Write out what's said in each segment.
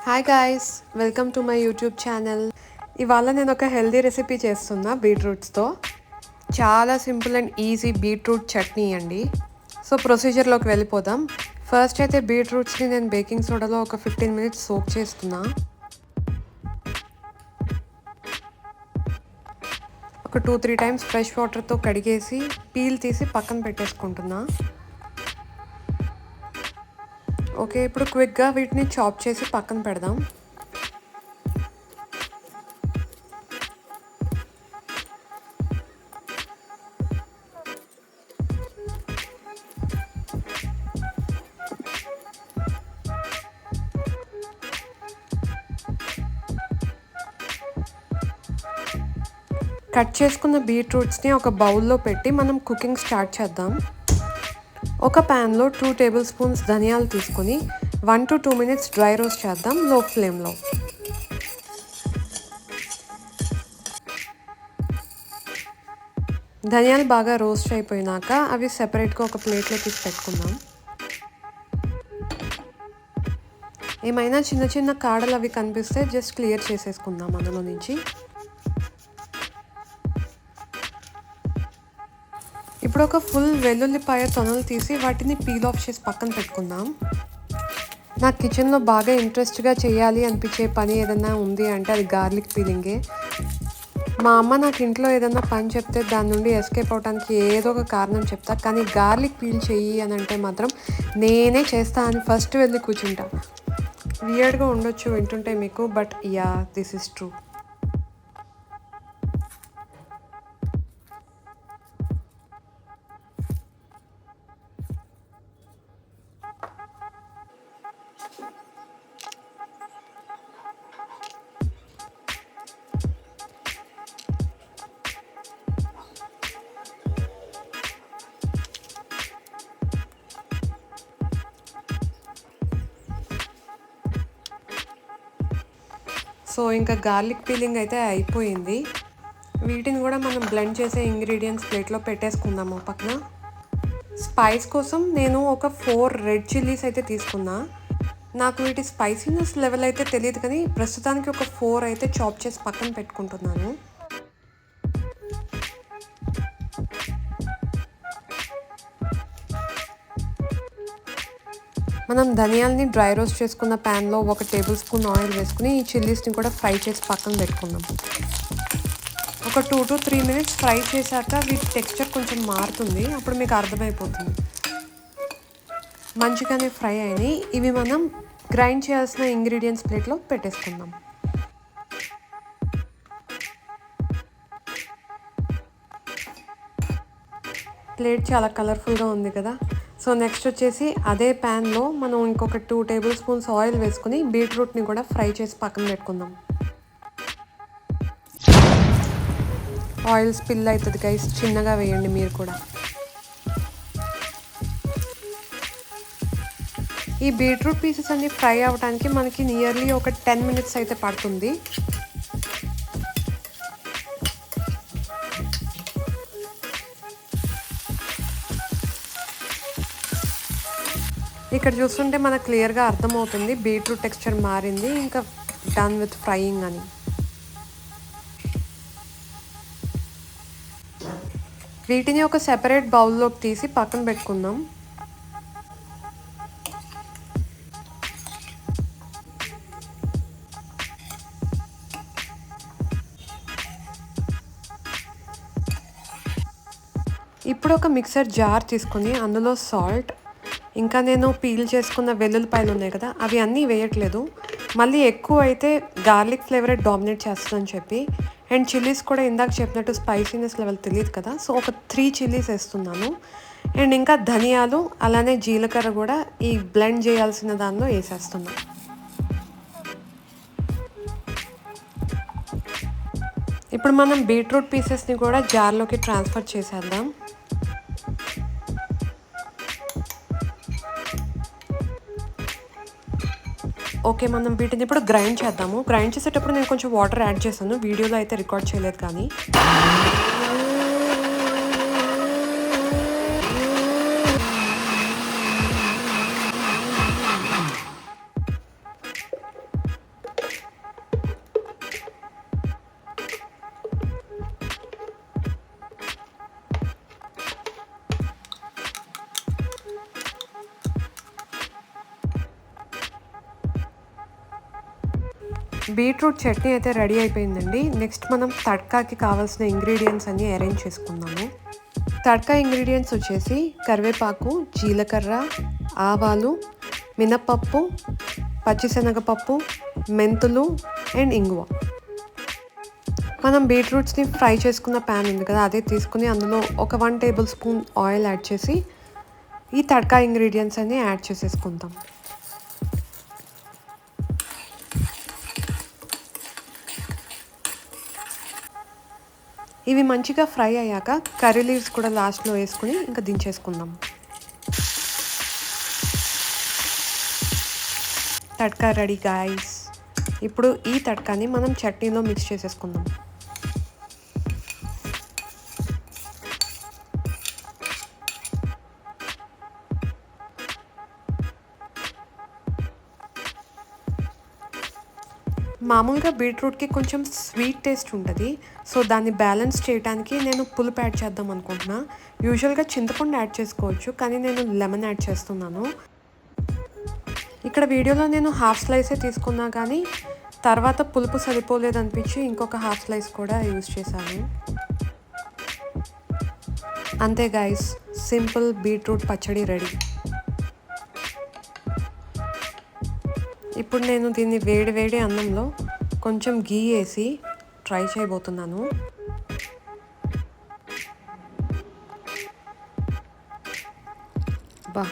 Hi guys, welcome to my YouTube channel. ఇవాళ నేను ఒక హెల్దీ రెసిపీ చేస్తున్నా బీట్రూట్స్తో. చాలా simple and easy beetroot chutney అండి. సో ప్రొసీజర్లోకి వెళ్ళిపోదాం. ఫస్ట్ అయితే బీట్రూట్స్ని నేను బేకింగ్ సోడాలో ఒక 15 minutes సోక్ చేస్తున్నా. ఒక 2-3 times ఫ్రెష్ వాటర్తో కడిగేసి పీల్ తీసి పక్కన పెట్టేసుకుంటున్నా. ఓకే, ఇప్పుడు క్విక్గా వీటిని చాప్ చేసి పక్కన పెడదాం. కట్ చేసుకున్న బీట్రూట్స్ని ఒక బౌల్లో పెట్టి మనం కుకింగ్ స్టార్ట్ చేద్దాం. ఒక ప్యాన్లో 2 tablespoons ధనియాలు తీసుకొని 1 to 2 minutes డ్రై రోస్ట్ చేద్దాం లో ఫ్లేమ్లో. ధనియాలు బాగా రోస్ట్ అయిపోయినాక అవి సెపరేట్గా ఒక ప్లేట్లో తీసి పెట్టుకుందాం. ఏమైనా చిన్న చిన్న కాడలు అవి కనిపిస్తే జస్ట్ క్లియర్ చేసేసుకుందాం అందులో నుంచి. ఇప్పుడు ఒక ఫుల్ వెల్లుల్లిపాయ తొనలు తీసి వాటిని పీల్ ఆఫ్ చేసి పక్కన పెట్టుకుందాం. నాకు కిచెన్లో బాగా ఇంట్రెస్ట్గా చేయాలి అనిపించే పని ఏదైనా ఉంది అంటే అది గార్లిక్ పీలింగే. మా అమ్మ నాకు ఇంట్లో ఏదైనా పని చెప్తే దాని నుండి ఎస్కేప్ అవడానికి ఏదో ఒక కారణం చెప్తా, కానీ గార్లిక్ పీల్ చెయ్యి అని అంటే మాత్రం నేనే చేస్తా అని ఫస్ట్ వెళ్ళి కూర్చుంటా. వియర్డ్గా ఉండొచ్చు వింటుంటే మీకు, but yeah, this is true. So ఇంకా గార్లిక్ పీలింగ్ అయితే అయిపోయింది. వీటిని కూడా మనం బ్లెండ్ చేసే ఇంగ్రీడియంట్స్ ప్లేట్లో పెట్టేసుకుందాము పక్కన. స్పైస్ కోసం నేను ఒక 4 రెడ్ చిల్లీస్ అయితే తీసుకున్నా. నాకు వీటి స్పైసీనెస్ లెవెల్ అయితే తెలియదు, కానీ ప్రస్తుతానికి ఒక 4 అయితే చాప్ చేసి పక్కన పెట్టుకుంటున్నాను. మనం ధనియాలని డ్రై రోస్ట్ చేసుకున్న ప్యాన్లో 1 tablespoon ఆయిల్ వేసుకుని ఈ చిల్లీస్ని కూడా ఫ్రై చేసి పక్కన పెట్టుకుందాం. ఒక 2 to 3 minutes ఫ్రై చేశాక వీటి టెక్స్చర్ కొంచెం మారుతుంది, అప్పుడు మీకు అర్థమైపోతుంది. మంచిగానే ఫ్రై అయినాయి. ఇవి మనం గ్రైండ్ చేయాల్సిన ఇంగ్రీడియంట్స్ ప్లేట్లో పెట్టేసుకుందాం. ప్లేట్ చాలా కలర్ఫుల్గా ఉంది కదా. సో నెక్స్ట్ వచ్చేసి అదే ప్యాన్లో మనం ఇంకొక 2 tablespoons ఆయిల్ వేసుకుని బీట్రూట్ని కూడా ఫ్రై చేసి పక్కన పెట్టుకుందాం. ఆయిల్ స్పిల్ అవుతుంది గైస్, చిన్నగా వేయండి మీరు కూడా. ఈ బీట్రూట్ పీసెస్ అన్ని ఫ్రై అవ్వడానికి మనకి నియర్లీ ఒక 10 minutes అయితే పడుతుంది. ఇక్కడ చూస్తుంటే మనకు క్లియర్గా అర్థమవుతుంది బీట్రూట్ టెక్స్చర్ మారింది, ఇంకా డన్ విత్ ఫ్రైయింగ్ అని. వీటిని ఒక సెపరేట్ బౌల్లోకి తీసి పక్కన పెట్టుకుందాం. ఇప్పుడు ఒక మిక్సర్ జార్ తీసుకొని అందులో సాల్ట్, ఇంకా నేను పీల్ చేసుకున్న వెల్లుల్లిపాయలు ఉన్నాయి కదా అవి అన్నీ వేయట్లేదు, మళ్ళీ ఎక్కువ అయితే గార్లిక్ ఫ్లేవరే డామినేట్ చేస్తుందని చెప్పి. అండ్ చిల్లీస్ కూడా ఇందాక చెప్పినట్టు స్పైసీనెస్ లెవెల్ తెలియదు కదా, సో ఒక 3 చిల్లీస్ వేస్తున్నాను. అండ్ ఇంకా ధనియాలు అలానే జీలకర్ర కూడా ఈ బ్లెండ్ చేయాల్సిన దానిలో వేసేస్తున్నాను. ఇప్పుడు మనం బీట్రూట్ పీసెస్ని కూడా జార్లోకి ట్రాన్స్ఫర్ చేసేద్దాం. ఓకే, మనం వీటిని ఇప్పుడు గ్రైండ్ చేద్దాము. గ్రైండ్ చేసేటప్పుడు నేను కొంచెం వాటర్ యాడ్ చేశాను, వీడియోలో అయితే రికార్డ్ చేయలేదు. కానీ బీట్రూట్ చట్నీ అయితే రెడీ అయిపోయిందండి. నెక్స్ట్ మనం తడ్కాకి కావాల్సిన ఇంగ్రీడియంట్స్ అన్నీ అరేంజ్ చేసుకుందాము. తడ్కా ఇంగ్రీడియంట్స్ వచ్చేసి కరివేపాకు, జీలకర్ర, ఆవాలు, మినప్పప్పు, పచ్చిశనగపప్పు, మెంతులు అండ్ ఇంగువ. మనం బీట్రూట్స్ని ఫ్రై చేసుకున్న ప్యాన్ ఉంది కదా, అదే తీసుకుని అందులో ఒక 1 టేబుల్ స్పూన్ ఆయిల్ యాడ్ చేసి ఈ తడ్కా ఇంగ్రీడియంట్స్ అన్నీ యాడ్ చేసేసుకుంటాం. ఇవి మంచిగా ఫ్రై అయ్యాక కర్రీ లీవ్స్ కూడా లాస్ట్లో వేసుకుని ఇంకా దించేసుకుందాం. Tadka ready guys. ఇప్పుడు ఈ తడ్కాని మనం చట్నీలో మిక్స్ చేసేసుకుందాం. మామూలుగా బీట్రూట్కి కొంచెం స్వీట్ టేస్ట్ ఉంటుంది. సో దాన్ని బ్యాలెన్స్ చేయడానికి నేను పులుపు యాడ్ చేద్దాం అనుకుంటున్నా. యూజువల్గా చింతపండు యాడ్ చేసుకోవచ్చు, కానీ నేను లెమన్ యాడ్ చేస్తున్నాను. ఇక్కడ వీడియోలో నేను హాఫ్ స్లైసే తీసుకున్నా, కానీ తర్వాత పులుపు సరిపోలేదనిపించి ఇంకొక హాఫ్ స్లైస్ కూడా యూజ్ చేశాను. అంతే గైస్, సింపుల్ బీట్రూట్ పచ్చడి రెడీ. ఇప్పుడు నేను దీన్ని వేడి వేడి అన్నంలో కొంచెం గీ వేసి ట్రై చేయబోతున్నాను. బా,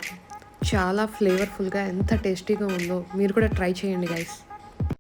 చాలా ఫ్లేవర్ఫుల్గా ఎంత టేస్టీగా ఉందో. మీరు కూడా ట్రై చేయండి గైస్.